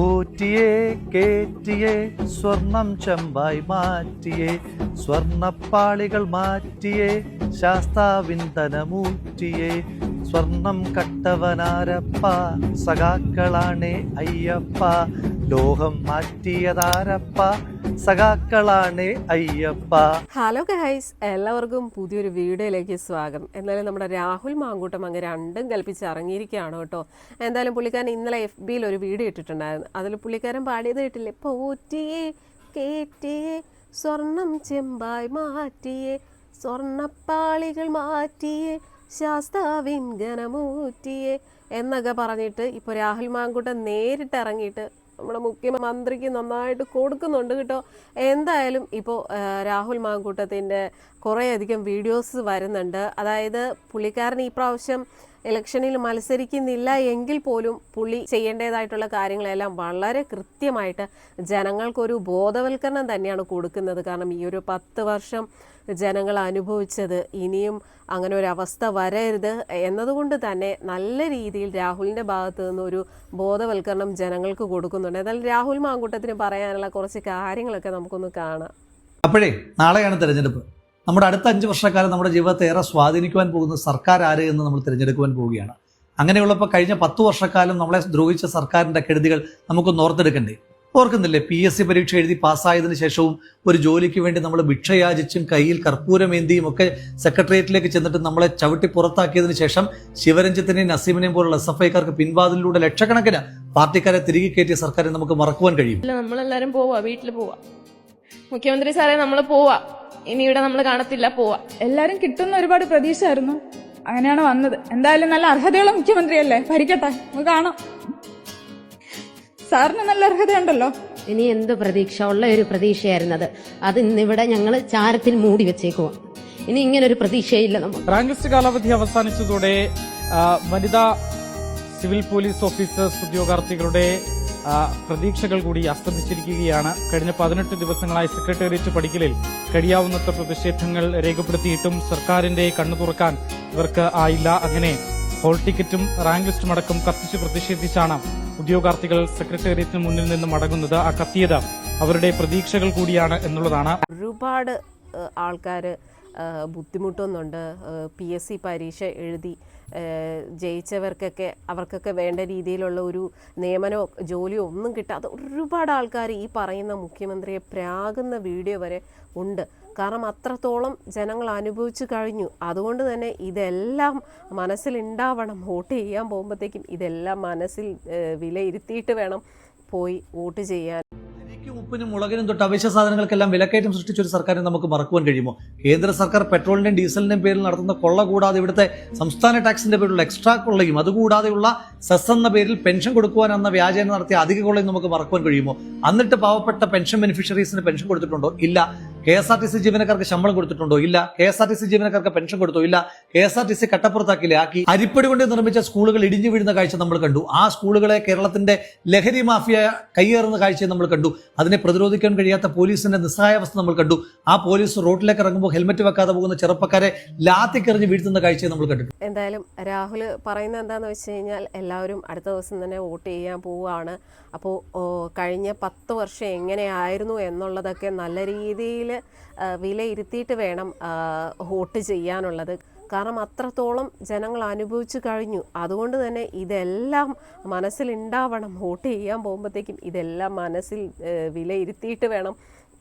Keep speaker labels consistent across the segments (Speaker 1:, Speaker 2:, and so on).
Speaker 1: ഊറ്റിയേ കേറ്റിയേ സ്വർണം ചെമ്പായി മാറ്റിയേ സ്വർണപ്പാളികൾ മാറ്റിയേ ശാസ്താവിന്ദനമൂറ്റിയേ സ്വർണം കട്ടവനാരപ്പ സഖാക്കളാണേ അയ്യപ്പ ലോഹം മാറ്റിയതാരപ്പ സഖാക്കളാണേ അയ്യപ്പ.
Speaker 2: ഹലോ ഗൈസ്, എല്ലാവർക്കും പുതിയൊരു വീഡിയോയിലേക്ക് സ്വാഗതം. എന്തായാലും നമ്മുടെ രാഹുൽ മാങ്കൂട്ടം അങ്ങ് രണ്ടും കൽപ്പിച്ച് ഇറങ്ങിയിരിക്കുകയാണ് കേട്ടോ. എന്തായാലും പുള്ളിക്കാരൻ ഇന്നലെ FBയിൽ ഒരു വീഡിയോ ഇട്ടിട്ടുണ്ടായിരുന്നു. അതിൽ പുള്ളിക്കാരൻ പാടിയത് കേട്ടില്ലേ, പോറ്റിയേ കേറ്റിയേ സ്വർണം ചെമ്പായി മാറ്റിയേ സ്വർണപ്പാളികൾ മാറ്റിയേ ശാസ്താവിൻ ഗണമൂറ്റിയേ എന്നൊക്കെ പറഞ്ഞിട്ട് ഇപ്പോൾ രാഹുൽ മാങ്കൂട്ടം നേരിട്ട് ഇറങ്ങിയിട്ട് നമ്മുടെ മുഖ്യമന്ത്രിക്ക് നന്നായിട്ട് കൊടുക്കുന്നുണ്ട് കേട്ടോ. എന്തായാലും ഇപ്പോൾ രാഹുൽ മാങ്കൂട്ടത്തിൻ്റെ കുറേയധികം വീഡിയോസ് വരുന്നുണ്ട്. അതായത് പുള്ളിക്കാരൻ ഈ പ്രാവശ്യം ഇലക്ഷനിൽ മത്സരിക്കുന്നില്ല എങ്കിൽ പോലും പുള്ളി ചെയ്യേണ്ടതായിട്ടുള്ള കാര്യങ്ങളെല്ലാം വളരെ കൃത്യമായിട്ട് ജനങ്ങൾക്കൊരു ബോധവൽക്കരണം തന്നെയാണ് കൊടുക്കുന്നത്. കാരണം ഈ ഒരു 10 വർഷം ജനങ്ങൾ അനുഭവിച്ചത് ഇനിയും അങ്ങനെ ഒരു അവസ്ഥ വരരുത് എന്നതുകൊണ്ട് തന്നെ നല്ല രീതിയിൽ രാഹുലിൻ്റെ ഭാഗത്തു നിന്ന് ഒരു ബോധവൽക്കരണം ജനങ്ങൾക്ക് കൊടുക്കുന്നുണ്ട്. എന്നാലും രാഹുൽ മാങ്കൂട്ടത്തിന് പറയാനുള്ള കുറച്ച് കാര്യങ്ങളൊക്കെ നമുക്കൊന്ന് കാണാം.
Speaker 1: അപ്പോഴേ നാളെയാണ് തെരഞ്ഞെടുപ്പ്. നമ്മുടെ അടുത്ത 5 വർഷക്കാലം നമ്മുടെ ജീവിതത്തെ ഏറെ സ്വാധീനിക്കുവാൻ പോകുന്ന സർക്കാർ ആര് എന്ന് നമ്മൾ തിരഞ്ഞെടുക്കുവാൻ പോവുകയാണ്. അങ്ങനെയുള്ളപ്പോൾ കഴിഞ്ഞ 10 വർഷക്കാലം നമ്മളെ ദ്രോഹിച്ച സർക്കാരിൻ്റെ കെടുതികൾ നമുക്കൊന്ന് ഓർത്തെടുക്കണ്ടേ? ഓർക്കുന്നില്ലേ, PSC പരീക്ഷ എഴുതി പാസ്സായതിനു ശേഷവും ഒരു ജോലിക്ക് വേണ്ടി നമ്മൾ ഭിക്ഷയാചിച്ചും കയ്യിൽ കർപ്പൂരമേന്തിയും ഒക്കെ സെക്രട്ടേറിയറ്റിലേക്ക് ചെന്നിട്ട് നമ്മളെ ചവിട്ടി പുറത്താക്കിയതിനു ശേഷം ശിവരഞ്ജിത്തിനെയും നസീമിനെയും പോലുള്ള SFIക്കാർക്ക് പിൻവാതിലൂടെ ലക്ഷക്കണക്കിന് പാർട്ടിക്കാരെ തിരികെ കയറ്റിയ സർക്കാരെ നമുക്ക് മറക്കുവാൻ കഴിയും?
Speaker 3: നമ്മളെല്ലാരും പോവാ, വീട്ടിൽ പോവാ. മുഖ്യമന്ത്രി സാറേ നമ്മൾ പോവാ, ഇനി ഇവിടെ നമ്മൾ കാണത്തില്ല, പോവാ.
Speaker 4: എല്ലാരും കിട്ടുന്ന ഒരുപാട് പ്രതീക്ഷയായിരുന്നു, അങ്ങനെയാണ് വന്നത്. എന്തായാലും നല്ല അർഹതയുള്ള മുഖ്യമന്ത്രിയല്ലേ, ഭരിക്കട്ടെ, നമുക്ക് കാണാം. സാറിന് നല്ല അർഹതയുണ്ടല്ലോ.
Speaker 5: ഇനി എന്ത് പ്രതീക്ഷ ഉള്ള ഒരു പ്രതീക്ഷയായിരുന്നത്, അത് ഇന്നിവിടെ ഞങ്ങൾ ചാരത്തിൽ മൂടി വെച്ചേക്കുവാ. ഇനി ഇങ്ങനൊരു പ്രതീക്ഷയില്ല. നമ്മൾ
Speaker 6: റാങ്ക് ലിസ്റ്റ് കാലാവധി അവസാനിച്ചതോടെ വനിതാ സിവിൽ പോലീസ് ഓഫീസേഴ്സ് ഉദ്യോഗാർത്ഥികളുടെ പ്രതീക്ഷകൾ കൂടി അസ്തമിച്ചിരിക്കുകയാണ്. കഴിഞ്ഞ 18 ദിവസങ്ങളായി സെക്രട്ടേറിയറ്റ് പടിക്കലിൽ കഴിയാവുന്നത്ര പ്രതിഷേധങ്ങൾ രേഖപ്പെടുത്തിയിട്ടും സർക്കാരിന്റെ കണ്ണു തുറക്കാൻ ഇവർക്ക് ആയില്ല. അങ്ങനെ ഹോൾ ടിക്കറ്റും റാങ്ക് ലിസ്റ്റും അടക്കം കത്തിച്ച് പ്രതിഷേധിച്ചാണ് ഉദ്യോഗാർത്ഥികൾ സെക്രട്ടേറിയറ്റിന് മുന്നിൽ നിന്ന് മടങ്ങുന്നത്. ആ കത്തിയത് അവരുടെ പ്രതീക്ഷകൾ കൂടിയാണ് എന്നുള്ളതാണ്.
Speaker 2: ഒരുപാട് ആൾക്കാർ ബുദ്ധിമുട്ടുന്നുണ്ട്. PSC പരീക്ഷ എഴുതി അവർക്കൊക്കെ വേണ്ട രീതിയിലുള്ള ഒരു നിയമനമോ ജോലിയോ ഒന്നും കിട്ടാതെ ഒരുപാട് ആൾക്കാർ ഈ പറയുന്ന മുഖ്യമന്ത്രിയെ പ്രാകുന്ന വീഡിയോ വരെ ഉണ്ട്. കാരണം അത്രത്തോളം ജനങ്ങൾ അനുഭവിച്ചു കഴിഞ്ഞു. അതുകൊണ്ട് തന്നെ ഇതെല്ലാം മനസ്സിലുണ്ടാവണം. വോട്ട് ചെയ്യാൻ പോകുമ്പോഴത്തേക്കും ഇതെല്ലാം മനസ്സിൽ വിലയിരുത്തിയിട്ട് വേണം പോയി വോട്ട് ചെയ്യാൻ.
Speaker 1: ഉപ്പിനും മുളകിനും തൊട്ട് അവശ്യ സാധനങ്ങൾക്കെല്ലാം വിലക്കയറ്റം സൃഷ്ടിച്ച ഒരു സർക്കാരിനെ നമുക്ക് മറക്കുവാൻ കഴിയുമോ? കേന്ദ്ര സർക്കാർ പെട്രോളിന്റെയും ഡീസലിന്റെയും പേരിൽ നടത്തുന്ന കൊള്ള കൂടാതെ ഇവിടുത്തെ സംസ്ഥാന ടാക്സിന്റെ പേരിലുള്ള എക്സ്ട്രാ കൊള്ളയും അതുകൂടാതെയുള്ള സെസ് എന്ന പേരിൽ പെൻഷൻ കൊടുക്കുവാൻ എന്ന വ്യാജേന നടത്തിയ അധിക കൊള്ളയും നമുക്ക് മറക്കുവാൻ കഴിയുമോ? എന്നിട്ട് പാവപ്പെട്ട പെൻഷൻ ബെനിഫിഷ്യറീസിന് പെൻഷൻ കൊടുത്തിട്ടുണ്ടോ? ഇല്ല. KSRTC ജീവനക്കാർക്ക് ശമ്പളം കൊടുത്തിട്ടുണ്ടോ? ഇല്ല. KSRTC ജീവനക്കാർക്ക് പെൻഷൻ കൊടുത്തോ? ഇല്ല. KSRTC കട്ടപ്പുറത്താക്കിയില്ലേ, ആക്കി. അരിപ്പടി കൊണ്ട് നിർമ്മിച്ച സ്കൂളുകൾ ഇടിഞ്ഞു വീഴുന്ന കാഴ്ച നമ്മൾ കണ്ടു. ആ സ്കൂളുകളെ കേരളത്തിന്റെ ലഹരി മാഫിയ കയ്യേറുന്ന കാഴ്ച നമ്മൾ കണ്ടു. അതിനെ പ്രതിരോധിക്കാൻ കഴിയാത്ത പോലീസിന്റെ നിസ്സഹായാവസ്ഥ നമ്മൾ കണ്ടു. ആ പോലീസ് റോഡിലേക്ക് ഇറങ്ങുമ്പോൾ ഹെൽമെറ്റ് വെക്കാതെ പോകുന്ന ചെറുപ്പക്കാരെ ലാത്തിക്കെറിഞ്ഞ് വീഴ്ത്തുന്ന കാഴ്ച നമ്മൾ കണ്ടു.
Speaker 2: എന്തായാലും രാഹുൽ പറയുന്നത് എന്താണെന്ന് വെച്ച് കഴിഞ്ഞാൽ എല്ലാവരും അടുത്ത ദിവസം തന്നെ വോട്ട് ചെയ്യാൻ പോവുകയാണ്. അപ്പോൾ കഴിഞ്ഞ 10 വർഷം എങ്ങനെയായിരുന്നു എന്നുള്ളതൊക്കെ നല്ല രീതിയിൽ വിലയിരുത്തിയിട്ട് വേണം വോട്ട് ചെയ്യാനുള്ളത്. കാരണം അത്രത്തോളം ജനങ്ങൾ അനുഭവിച്ചു കഴിഞ്ഞു. അതുകൊണ്ട് തന്നെ ഇതെല്ലാം മനസ്സിലുണ്ടാവണം. വോട്ട് ചെയ്യാൻ പോകുമ്പോഴത്തേക്കും ഇതെല്ലാം മനസ്സിൽ വിലയിരുത്തിയിട്ട് വേണം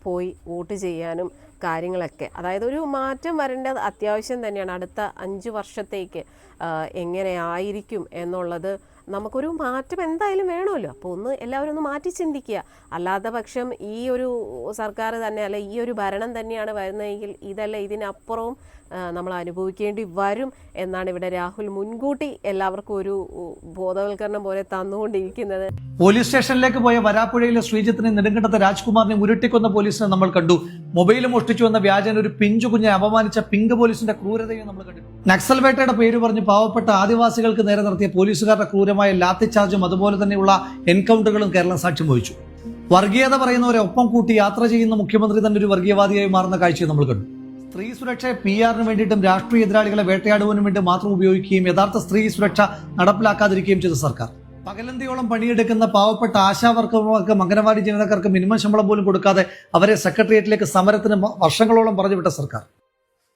Speaker 2: പോയി വോട്ട് ചെയ്യാനും കാര്യങ്ങളൊക്കെ. അതായത് ഒരു മാറ്റം വരേണ്ടത് അത്യാവശ്യം തന്നെയാണ്. അടുത്ത 5 വർഷത്തേക്ക് എങ്ങനെയായിരിക്കും എന്നുള്ളത് നമുക്കൊരു മാറ്റം എന്തായാലും വേണമല്ലോ. അപ്പോൾ എല്ലാവരും ഒന്ന് മാറ്റി ചിന്തിക്കുക. അല്ലാത്ത പക്ഷം ഈ ഒരു സർക്കാർ തന്നെ അല്ല, ഈ ഒരു ഭരണം തന്നെയാണ് വരുന്നതെങ്കിൽ ഇതല്ല ഇതിനപ്പുറവും നമ്മൾ അനുഭവിക്കേണ്ടി വരും എന്നാണ് ഇവിടെ രാഹുൽ മുൻകൂട്ടി എല്ലാവർക്കും ഒരു ബോധവൽക്കരണം പോലെ തന്നുകൊണ്ടിരിക്കുന്നത്.
Speaker 1: പോലീസ് സ്റ്റേഷനിലേക്ക് പോയ വരാപ്പുഴയിലെ ശ്രീജിത്തിനെ നെടുങ്കണ്ടത്തെ രാജ്കുമാറിനെ ഉരുട്ടിക്കൊന്ന പോലീസിനെ നമ്മൾ കണ്ടു. മൊബൈൽ മോഷ്ടിച്ചു വന്ന വ്യാജന ഒരു പിഞ്ചു കുഞ്ഞെ അപമാനിച്ച പിങ്ക് പോലീസിന്റെ ക്രൂരതയും നമ്മൾ കണ്ടു. നക്സൽ വേട്ടയുടെ പേര് പറഞ്ഞ് പാവപ്പെട്ട ആദിവാസികൾക്ക് നേരെ നടത്തിയ പോലീസുകാരുടെ ക്രൂരമായ ലാത്തിച്ചാർജും അതുപോലെ തന്നെയുള്ള എൻകൗണ്ടറുകളും കേരളം സാക്ഷ്യം വഹിച്ചു. വർഗീയത പറയുന്നവരെ ഒപ്പം കൂട്ടി യാത്ര ചെയ്യുന്ന മുഖ്യമന്ത്രി തന്നെ ഒരു വർഗീയവാദിയായി മാറുന്ന കാഴ്ചയും നമ്മൾ കണ്ടു. സ്ത്രീ സുരക്ഷയെ PR-ന് വേണ്ടിയിട്ടും രാഷ്ട്രീയ എതിരാളികളെ വേട്ടയാടുവാനും വേണ്ടി മാത്രം ഉപയോഗിക്കുകയും യഥാർത്ഥ സ്ത്രീ സുരക്ഷ നടപ്പിലാക്കാതിരിക്കുകയും ചെയ്ത സർക്കാർ. പകലന്തിയോളം പണിയെടുക്കുന്ന പാവപ്പെട്ട ആശാവർക്കർക്ക് അംഗനവാടി ജീവനക്കാർക്ക് മിനിമം ശമ്പളം പോലും കൊടുക്കാതെ അവരെ സെക്രട്ടേറിയറ്റിലേക്ക് സമരത്തിന് വർഷങ്ങളോളം പറഞ്ഞുവിട്ട സർക്കാർ.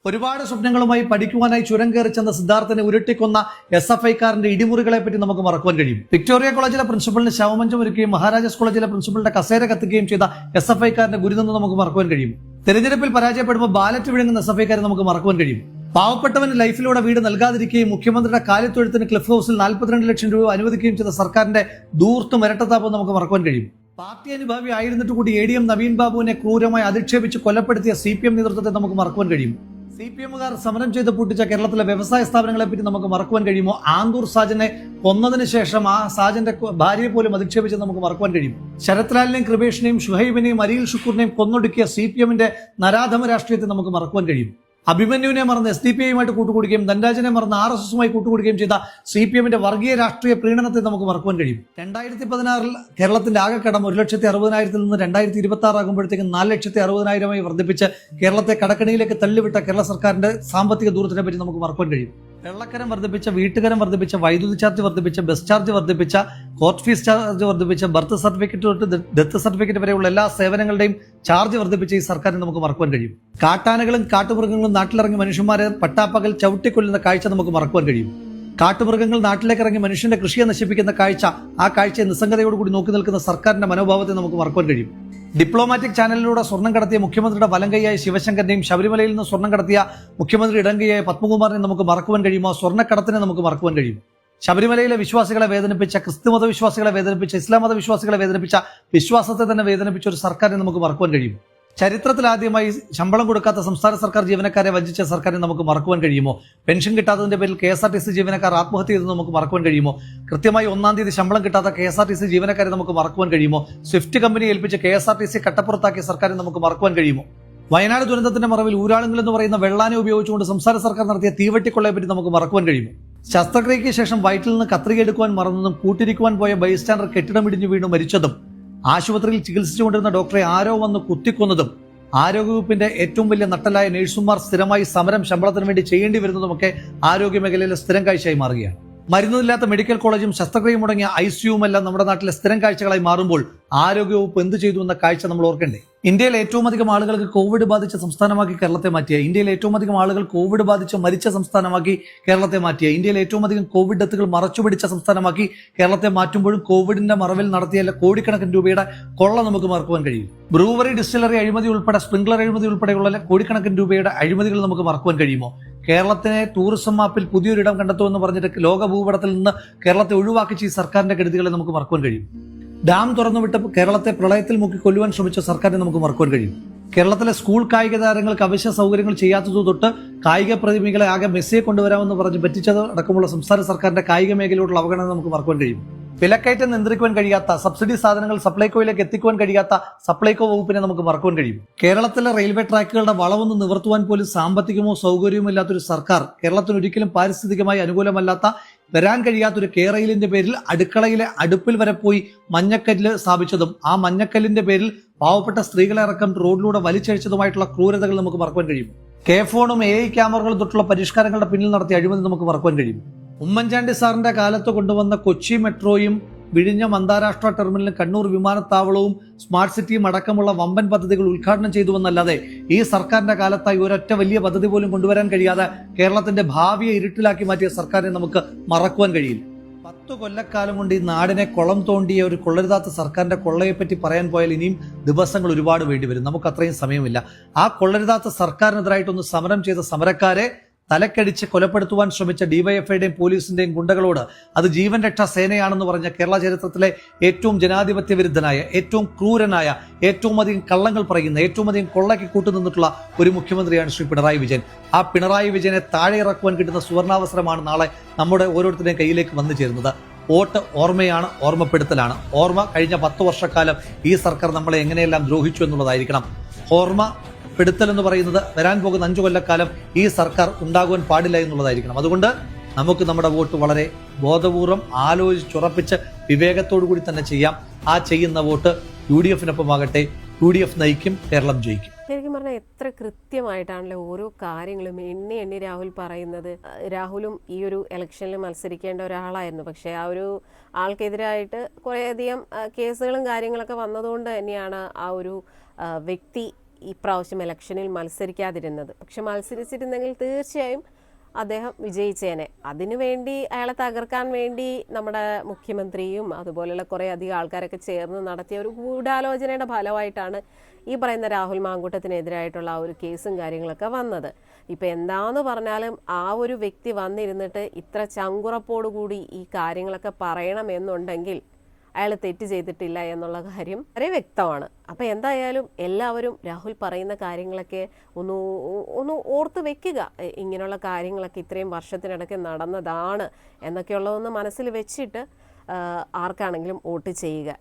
Speaker 1: ഒരുപാട് സ്വപ്നങ്ങളുമായി പഠിക്കുവാനായി ചുരം കയറി ചെന്ന സിദ്ധാർത്ഥനെ ഉരുട്ടിക്കൊന്ന SFIക്കാരന്റെ ഇടിമുറികളെ പറ്റി നമുക്ക് മറക്കുവാൻ കഴിയും. വിക്ടോറിയ കോളേജിലെ പ്രിൻസിപ്പലിന് ശവമഞ്ചം ഒരുക്കുകയും മഹാരാജാസ് കോളേജിലെ പ്രിൻസിപ്പലിന്റെ കസേര കത്തിക്കുകയും ചെയ്ത SFIക്കാരന്റെ ഗുരുതെന്ന് നമുക്ക് മറക്കുവാൻ കഴിയും. തെരഞ്ഞെടുപ്പിൽ പരാജയപ്പെടുമ്പോൾ ബാലറ്റ് വിഴുങ്ങുന്ന SFIക്കാരെ നമുക്ക് മറക്കുവാൻ കഴിയും. പാവപ്പെട്ടവന് ലൈഫിലൂടെ വീട് നൽകാതിരിക്കുകയും മുഖ്യമന്ത്രിയുടെ കാലിത്തൊഴുത്തിന് ക്ലിഫ് ഹൗസിൽ 42 ലക്ഷം രൂപ അനുവദിക്കുകയും ചെയ്ത സർക്കാരിന്റെ ദൂർത്തും ഇരട്ടത്താപ്പും നമുക്ക് മറക്കുവാൻ കഴിയും. പാർട്ടി അനുഭാവി ആയിരുന്നിട്ട് കൂടി ADM നവീൻ ബാബുവിനെ ക്രൂരമായി അധിക്ഷേപിച്ച് കൊലപ്പെടുത്തിയ CPM നേതൃത്വത്തെ നമുക്ക് മറക്കുവാൻ കഴിയും. CPMകാർ സമരം ചെയ്ത് പൂട്ടിച്ച കേരളത്തിലെ വ്യവസായ സ്ഥാപനങ്ങളെ പറ്റി നമുക്ക് മറക്കുവാൻ കഴിയുമോ? ആന്തൂർ സാജനെ കൊന്നതിന് ശേഷം ആ സാജന്റെ ഭാര്യയെ പോലും അധിക്ഷേപിച്ചത് നമുക്ക് മറക്കുവാൻ കഴിയും. ശരത് ലാലിനെയും കൃപേഷിനെയും ഷുഹൈബിനെയും അരിയിൽ ഷുക്കൂറിനെയും കൊന്നൊടുക്കിയ CPMന്റെ നരാധമ രാഷ്ട്രീയത്തെ നമുക്ക് മറക്കുവാൻ കഴിയും. അഭിമന്യുവിനെ മറന്ന് SDPIയുമായിട്ട് കൂട്ടുകൂടുകയും ധൻരാജനെ മറന്ന് RSSുമായി കൂട്ടുകൂടുകയും ചെയ്ത CPMന്റെ വർഗീയ രാഷ്ട്രീയ പ്രീണനത്തെ നമുക്ക് മറക്കുവാൻ കഴിയും. 2016 കേരളത്തിന്റെ ആകെ കടം 1,60,000 നിന്ന് 2026 ആകുമ്പോഴത്തേക്കും 4,60,000 വർദ്ധിപ്പിച്ച് കേരളത്തെ കടക്കണിയിലേക്ക് തള്ളിവിട്ട കേരള സർക്കാരിന്റെ സാമ്പത്തിക ദൂരത്തിനെ പറ്റി നമുക്ക് മറക്കുവാൻ കഴിയും. വെള്ളക്കരം വർദ്ധിപ്പിച്ച, വീട്ടുകരം വർദ്ധിപ്പിച്ച, വൈദ്യുതി ചാർജ് വർദ്ധിപ്പിച്ച, ബസ് ചാർജ് വർദ്ധിപ്പിച്ച, കോർട്ട് ഫീസ് ചാർജ് വർദ്ധിപ്പിച്ച, ബർത്ത് സർട്ടിഫിക്കറ്റ് തൊട്ട് ഡെത്ത് സർട്ടിഫിക്കറ്റ് വരെയുള്ള എല്ലാ സേവനങ്ങളുടെയും ചാർജ് വർദ്ധിപ്പിച്ച ഈ സർക്കാരിന് നമുക്ക് മറക്കുവാൻ കഴിയും. കാട്ടാനകളും കാട്ടുമൃഗങ്ങളും നാട്ടിലിറങ്ങി മനുഷ്യന്മാരെ പട്ടാപ്പകൽ ചവിട്ടിക്കൊല്ലുന്ന കാഴ്ച നമുക്ക് മറക്കുവാൻ കഴിയും. കാട്ടുമൃഗങ്ങൾ നാട്ടിലേക്ക് ഇറങ്ങി മനുഷ്യന്റെ കൃഷിയെ നശിപ്പിക്കുന്ന കാഴ്ച, ആ കാഴ്ചയെ നിസ്സംഗതയോടുകൂടി നോക്കി നിൽക്കുന്ന സർക്കാരിന്റെ മനോഭാവത്തെ നമുക്ക് മറക്കുവാൻ കഴിയും. ഡിപ്ലോമാറ്റിക് ചാനലിലൂടെ സ്വർണം കടത്തിയ മുഖ്യമന്ത്രിയുടെ വലങ്കൈയായ ശിവശങ്കറിനെയും ശബരിമലയിൽ നിന്ന് സ്വർണം കടത്തിയ മുഖ്യമന്ത്രി ഇടങ്കൈയായ പത്മകുമാറിനെ നമുക്ക് മറക്കുവാൻ കഴിയുമോ? സ്വർണ്ണക്കടത്തിനെ നമുക്ക് മറക്കുവാൻ കഴിയും. ശബരിമലയിലെ വിശ്വാസികളെ വേദനിപ്പിച്ച, ക്രിസ്തുമത വിശ്വാസികളെ വേദനിപ്പിച്ച, ഇസ്ലാം മത വിശ്വാസികളെ വേദനിപ്പിച്ച, വിശ്വാസത്തെ തന്നെ വേദനിപ്പിച്ച ഒരു സർക്കാരിനെ നമുക്ക് മറക്കുവാൻ കഴിയും. ചരിത്രത്തിലാദ്യമായി ശമ്പളം കൊടുക്കാത്ത സംസ്ഥാന സർക്കാർ ജീവനക്കാരെ വഞ്ചിച്ച സർക്കാരിനെ നമുക്ക് മറക്കുവാൻ കഴിയുമോ? പെൻഷൻ കിട്ടാത്തതിന്റെ പേരിൽ KSRTC ജീവനക്കാർ ആത്മഹത്യ ചെയ്തത് നമുക്ക് മറക്കുവാൻ കഴിയുമോ? കൃത്യമായി 1-ാം തീയതി ശമ്പളം കിട്ടാത്ത KSRTC ജീവനക്കാരെ നമുക്ക് മറക്കുവാൻ കഴിയുമോ? സ്വിഫ്റ്റ് കമ്പനി ഏൽപ്പിച്ച് KSRTC കട്ടപ്പുറത്താക്കിയ സർക്കാരിനെ നമുക്ക് മറക്കുവാൻ കഴിയുമോ? വയനാട് ദുരന്തത്തിന്റെ മറവിൽ ഊരാളുങ്ങൾ എന്ന് പറയുന്ന വെള്ളാനെ ഉപയോഗിച്ചുകൊണ്ട് സംസ്ഥാന സർക്കാർ നടത്തിയ തീവെട്ടിക്കൊള്ളയെ പറ്റി നമുക്ക് മറക്കുവാൻ കഴിയുമോ? ശസ്ത്രക്രിയയ്ക്ക് ശേഷം വയറ്റിൽ നിന്ന് കത്രിക എടുക്കുവാൻ മറന്നതും കൂട്ടിരിക്കുവാൻ പോയ ബൈസ്റ്റാൻഡർ കെട്ടിടമിടിഞ്ഞു വീണു മരിച്ചതും, ആശുപത്രിയിൽ ചികിത്സിച്ചുകൊണ്ടിരുന്ന ഡോക്ടറെ ആരോ വന്ന് കുത്തിക്കൊന്നതും, ആരോഗ്യവകുപ്പിന്റെ ഏറ്റവും വലിയ നട്ടലായ നഴ്സുമാർ സ്ഥിരമായി സമരം ശമ്പളത്തിന് വേണ്ടി ചെയ്യേണ്ടി വരുന്നതുമൊക്കെ ആരോഗ്യ മേഖലയിലെ സ്ഥിരം കാഴ്ചയായി മാറുകയാണ്. മരുന്നില്ലാത്ത മെഡിക്കൽ കോളേജും ശസ്ത്രക്രിയ മുടങ്ങിയ ICUവും എല്ലാം നമ്മുടെ നാട്ടിലെ സ്ഥിരം കാഴ്ചകളായി മാറുമ്പോൾ ആരോഗ്യവകുപ്പ് എന്ത് ചെയ്തു എന്ന കാഴ്ച നമ്മൾ ഓർക്കണ്ടേ? ഇന്ത്യയിൽ ഏറ്റവും അധികം ആളുകൾക്ക് കോവിഡ് ബാധിച്ച സംസ്ഥാനമാക്കി കേരളത്തെ മാറ്റിയ, ഇന്ത്യയിൽ ഏറ്റവും അധികം ആളുകൾ കോവിഡ് ബാധിച്ച് മരിച്ച സംസ്ഥാനമാക്കി കേരളത്തെ മാറ്റിയ, ഇന്ത്യയിൽ ഏറ്റവും അധികം കോവിഡ് ഡെത്തുകൾ മറച്ചുപിടിച്ച സംസ്ഥാനമാക്കി കേരളത്തെ മാറ്റുമ്പോഴും കോവിഡിന്റെ മറവിൽ നടത്തിയ കോടിക്കണക്കിന് രൂപയുടെ കൊള്ള നമുക്ക് മറക്കുവാൻ കഴിയും. ബ്രൂവറി, ഡിസ്റ്റിലറി അഴിമതി ഉൾപ്പെടെ, സ്പ്രിംഗ്ലർ അഴിമതി ഉൾപ്പെടെയുള്ള കോടിക്കണക്കിന് രൂപയുടെ അഴിമതികൾ നമുക്ക് മറക്കുവാൻ കഴിയുമോ? കേരളത്തിനെ ടൂറിസം മാപ്പിൽ പുതിയൊരിടം കണ്ടെത്തുമെന്ന് പറഞ്ഞിട്ട് ലോക ഭൂപടത്തിൽ നിന്ന് കേരളത്തെ ഒഴിവാക്കിച്ച് ഈ സർക്കാരിന്റെ കെടുതികളെ നമുക്ക് മറക്കുവാൻ കഴിയും. ഡാം തുറന്നുവിട്ട് കേരളത്തെ പ്രളയത്തിൽ മുക്കി കൊല്ലുവാൻ ശ്രമിച്ച സർക്കാരിനെ നമുക്ക് മറക്കുവാൻ കഴിയും. കേരളത്തിലെ സ്കൂൾ കായിക താരങ്ങൾക്ക് അവശ്യ സൗകര്യങ്ങൾ ചെയ്യാത്തത് തൊട്ട് കായിക പ്രതിഭകളെ ആകെ മെസ്സിയെ കൊണ്ടുവരാമെന്ന് പറഞ്ഞ് പറ്റിച്ചത് അടക്കമുള്ള സംസ്ഥാന സർക്കാരിന്റെ കായിക മേഖലയോടുള്ള അവഗണന നമുക്ക് മറക്കുവാൻ കഴിയും. വിലക്കയറ്റം നിയന്ത്രിക്കുവാൻ കഴിയാത്ത, സബ്സിഡി സാധനങ്ങൾ സപ്ലൈകോയിലേക്ക് എത്തിക്കുവാൻ കഴിയാത്ത സപ്ലൈകോ വകുപ്പിനെ നമുക്ക് മറക്കുവാൻ കഴിയും. കേരളത്തിലെ റെയിൽവേ ട്രാക്കുകളുടെ വളവൊന്ന് നിവർത്തുവാൻ പോലും സാമ്പത്തികമോ സൗകര്യമോ ഇല്ലാത്തൊരു സർക്കാർ, കേരളത്തിന് ഒരിക്കലും പാരിസ്ഥിതികമായി അനുകൂലമല്ലാത്ത, വരാൻ കഴിയാത്തൊരു കേരളിന്റെ പേരിൽ അടുക്കളയിലെ അടുപ്പിൽ വരെ പോയി മഞ്ഞക്കല്ല് സ്ഥാപിച്ചതും, ആ മഞ്ഞക്കല്ലിന്റെ പേരിൽ പാവപ്പെട്ട സ്ത്രീകളെ അടക്കം റോഡിലൂടെ വലിച്ചഴിച്ചതുമായിട്ടുള്ള ക്രൂരതകൾ നമുക്ക് മറക്കുവാൻ കഴിയും. ഫോണും AI ക്യാമറകളും തൊട്ടുള്ള പരിഷ്കാരങ്ങളുടെ പിന്നിൽ നടത്തിയ അഴിമതി നമുക്ക് മറക്കുവാൻ കഴിയും. ഉമ്മൻചാണ്ടി സാറിന്റെ കാലത്ത് കൊണ്ടുവന്ന കൊച്ചി മെട്രോയും വിഴിഞ്ഞം അന്താരാഷ്ട്ര ടെർമിനലും കണ്ണൂർ വിമാനത്താവളവും സ്മാർട്ട് സിറ്റിയും അടക്കമുള്ള വമ്പൻ പദ്ധതികൾ ഉദ്ഘാടനം ചെയ്തുവെന്നല്ലാതെ ഈ സർക്കാരിന്റെ കാലത്തായി ഒരൊറ്റ വലിയ പദ്ധതി പോലും കൊണ്ടുവരാൻ കഴിയാതെ കേരളത്തിന്റെ ഭാവിയെ ഇരുട്ടിലാക്കി മാറ്റിയ സർക്കാരിനെ നമുക്ക് മറക്കുവാൻ കഴിയില്ല. 10 കൊല്ലക്കാലം കൊണ്ട് ഈ നാടിനെ കുളം തോണ്ടിയ ഒരു കൊള്ളരുതാത്ത സർക്കാരിന്റെ കൊള്ളയെപ്പറ്റി പറയാൻ പോയാൽ ഇനിയും ദിവസങ്ങൾ ഒരുപാട് വേണ്ടിവരും. നമുക്ക് അത്രയും സമയമില്ല. ആ കൊള്ളരുതാത്ത സർക്കാരിനെതിരായിട്ടൊന്ന് സമരം ചെയ്ത സമരക്കാരെ തലക്കടിച്ച് കൊലപ്പെടുത്തുവാൻ ശ്രമിച്ച ഡിവൈഎഫ്ഐയുടെയും പോലീസിന്റെയും ഗുണ്ടകളോട് അത് ജീവൻ രക്ഷാ സേനയാണെന്ന് പറഞ്ഞ കേരള ചരിത്രത്തിലെ ഏറ്റവും ജനാധിപത്യ വിരുദ്ധനായ, ഏറ്റവും ക്രൂരനായ, ഏറ്റവും അധികം കള്ളങ്ങൾ പറയുന്ന, ഏറ്റവും അധികം കൊള്ളയ്ക്ക് കൂട്ടുനിന്നിട്ടുള്ള ഒരു മുഖ്യമന്ത്രിയാണ് ശ്രീ പിണറായി വിജയൻ. ആ പിണറായി വിജയനെ താഴെ ഇറക്കുവാൻ കിട്ടുന്ന സുവർണാവസരമാണ് നാളെ നമ്മുടെ ഓരോരുത്തരുടെയും കയ്യിലേക്ക് വന്നു ചേരുന്നത്. വോട്ട് ഓർമ്മയാണ്, ഓർമ്മപ്പെടുത്തലാണ്. ഓർമ്മ കഴിഞ്ഞ 10 വർഷക്കാലം ഈ സർക്കാർ നമ്മളെ എങ്ങനെയെല്ലാം ദ്രോഹിച്ചു എന്നുള്ളതായിരിക്കണം. ഓർമ്മപ്പെടുത്തൽ എന്ന് പറയുന്നത് വരാൻ പോകുന്ന 5 കൊല്ലക്കാലം ഈ സർക്കാർ ഉണ്ടാകുവാൻ പാടില്ല എന്നുള്ളതായിരിക്കണം. അതുകൊണ്ട് നമുക്ക് നമ്മുടെ വോട്ട് വളരെ ബോധപൂർവം ആലോചിച്ചുറപ്പിച്ച് വിവേകത്തോടു കൂടി തന്നെ ചെയ്യാം. ആ ചെയ്യുന്ന വോട്ട് UDF-നൊപ്പമാകട്ടെ. UDF നയിക്കും, കേരളം ജയിക്കും.
Speaker 2: ശരിക്കും പറഞ്ഞാൽ എത്ര കൃത്യമായിട്ടാണല്ലോ ഓരോ കാര്യങ്ങളും എണ്ണി എണ്ണി രാഹുൽ പറയുന്നത്. രാഹുലും ഈ ഒരു ഇലക്ഷനിൽ മത്സരിക്കേണ്ട ഒരാളായിരുന്നു. പക്ഷേ ആ ഒരു ആൾക്കെതിരായിട്ട് കുറേയധികം കേസുകളും കാര്യങ്ങളൊക്കെ വന്നതുകൊണ്ട് തന്നെയാണ് ആ ഒരു വ്യക്തി ഇപ്രാവശ്യം ഇലക്ഷനിൽ മത്സരിക്കാതിരുന്നത്. പക്ഷെ മത്സരിച്ചിരുന്നെങ്കിൽ തീർച്ചയായും അദ്ദേഹം വിജയിച്ചേനെ. അതിനുവേണ്ടി അയാളെ തകർക്കാൻ വേണ്ടി നമ്മുടെ മുഖ്യമന്ത്രിയും അതുപോലെയുള്ള കുറേ അധികം ആൾക്കാരൊക്കെ ചേർന്ന് നടത്തിയ ഒരു ഗൂഢാലോചനയുടെ ഫലമായിട്ടാണ് ഈ പറയുന്ന രാഹുൽ മാങ്കൂട്ടത്തിനെതിരായിട്ടുള്ള ആ ഒരു കേസും കാര്യങ്ങളൊക്കെ വന്നത്. ഇപ്പം എന്താന്ന് പറഞ്ഞാലും ആ ഒരു വ്യക്തി വന്നിരുന്നിട്ട് ഇത്ര ചങ്കുറപ്പോടുകൂടി ഈ കാര്യങ്ങളൊക്കെ പറയണമെന്നുണ്ടെങ്കിൽ അയാൾ തെറ്റ് ചെയ്തിട്ടില്ല എന്നുള്ള കാര്യം വളരെ വ്യക്തമാണ്. അപ്പം എന്തായാലും എല്ലാവരും രാഹുൽ പറയുന്ന കാര്യങ്ങളൊക്കെ ഒന്ന് ഓർത്ത് വെക്കുക. ഇങ്ങനെയുള്ള കാര്യങ്ങളൊക്കെ ഇത്രയും വർഷത്തിനിടയ്ക്ക് നടന്നതാണ് എന്നൊക്കെയുള്ളതൊന്ന് മനസ്സിൽ വെച്ചിട്ട് ആർക്കാണെങ്കിലും വോട്ട് ചെയ്യുക.